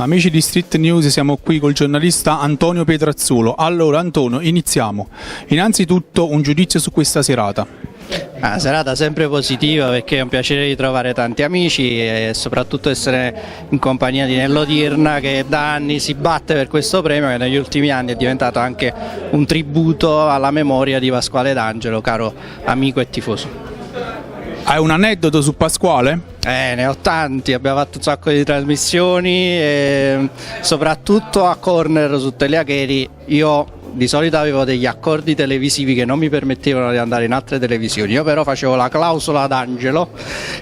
Amici di Street News, siamo qui col giornalista Antonio Pietrazzolo. Allora Antonio, iniziamo. Innanzitutto un giudizio su questa serata. Una serata sempre positiva perché è un piacere ritrovare tanti amici e soprattutto essere in compagnia di Nello Dirna, che da anni si batte per questo premio, che negli ultimi anni è diventato anche un tributo alla memoria di Pasquale D'Angelo, caro amico e tifoso. Hai un aneddoto su Pasquale? Ne ho tanti, abbiamo fatto un sacco di trasmissioni e soprattutto a Corner su Teleacheri. Io di solito avevo degli accordi televisivi che non mi permettevano di andare in altre televisioni, io però facevo la clausola d'Angelo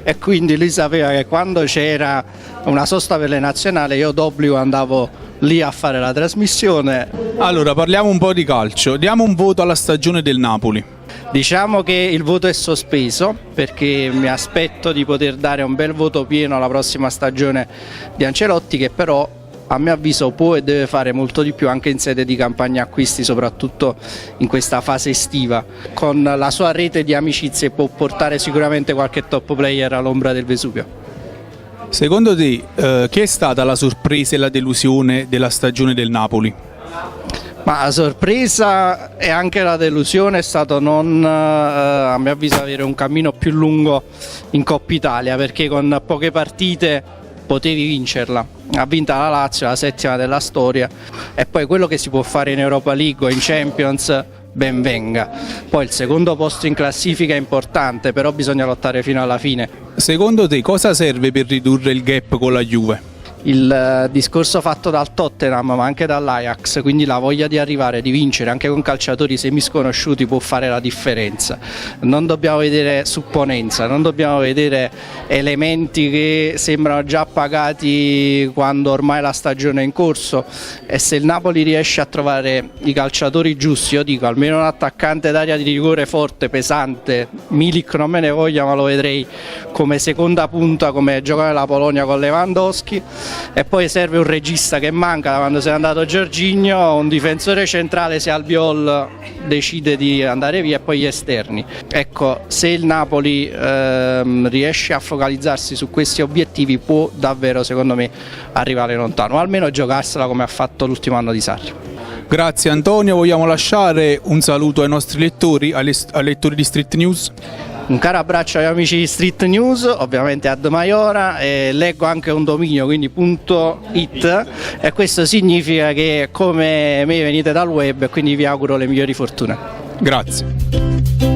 e quindi lui sapeva che quando c'era una sosta per le nazionali io d'obbligo andavo lì a fare la trasmissione. Allora parliamo un po' di calcio, diamo un voto alla stagione del Napoli. Diciamo che il voto è sospeso perché mi aspetto di poter dare un bel voto pieno alla prossima stagione di Ancelotti, che però a mio avviso può e deve fare molto di più anche in sede di campagna acquisti, soprattutto in questa fase estiva. Con la sua rete di amicizie può portare sicuramente qualche top player all'ombra del Vesuvio. Secondo te chi è stata la sorpresa e la delusione della stagione del Napoli? Ma la sorpresa e anche la delusione è stato non, a mio avviso, avere un cammino più lungo in Coppa Italia, perché con poche partite potevi vincerla. Ha vinta la Lazio, la settima della storia, e poi quello che si può fare in Europa League o in Champions ben venga. Poi il secondo posto in classifica è importante, però bisogna lottare fino alla fine. Secondo te cosa serve per ridurre il gap con la Juve? Il discorso fatto dal Tottenham ma anche dall'Ajax, quindi la voglia di arrivare, di vincere anche con calciatori semisconosciuti può fare la differenza. Non dobbiamo vedere supponenza, non dobbiamo vedere elementi che sembrano già pagati quando ormai la stagione è in corso, e se il Napoli riesce a trovare i calciatori giusti, io dico almeno un attaccante d'area di rigore forte, pesante, Milik non me ne voglia ma lo vedrei come seconda punta come gioca nella Polonia con Lewandowski. E poi serve un regista che manca da quando se n'è andato Jorginho, un difensore centrale se Albiol decide di andare via, e poi gli esterni. Ecco, se il Napoli riesce a focalizzarsi su questi obiettivi può davvero, secondo me, arrivare lontano, o almeno giocarsela come ha fatto l'ultimo anno di Sarri. Grazie Antonio, vogliamo lasciare un saluto ai nostri lettori, ai lettori di Street News? Un caro abbraccio agli amici di Street News, ovviamente ad Maiora, e leggo anche un dominio, quindi .it, e questo significa che come me venite dal web, quindi vi auguro le migliori fortune. Grazie.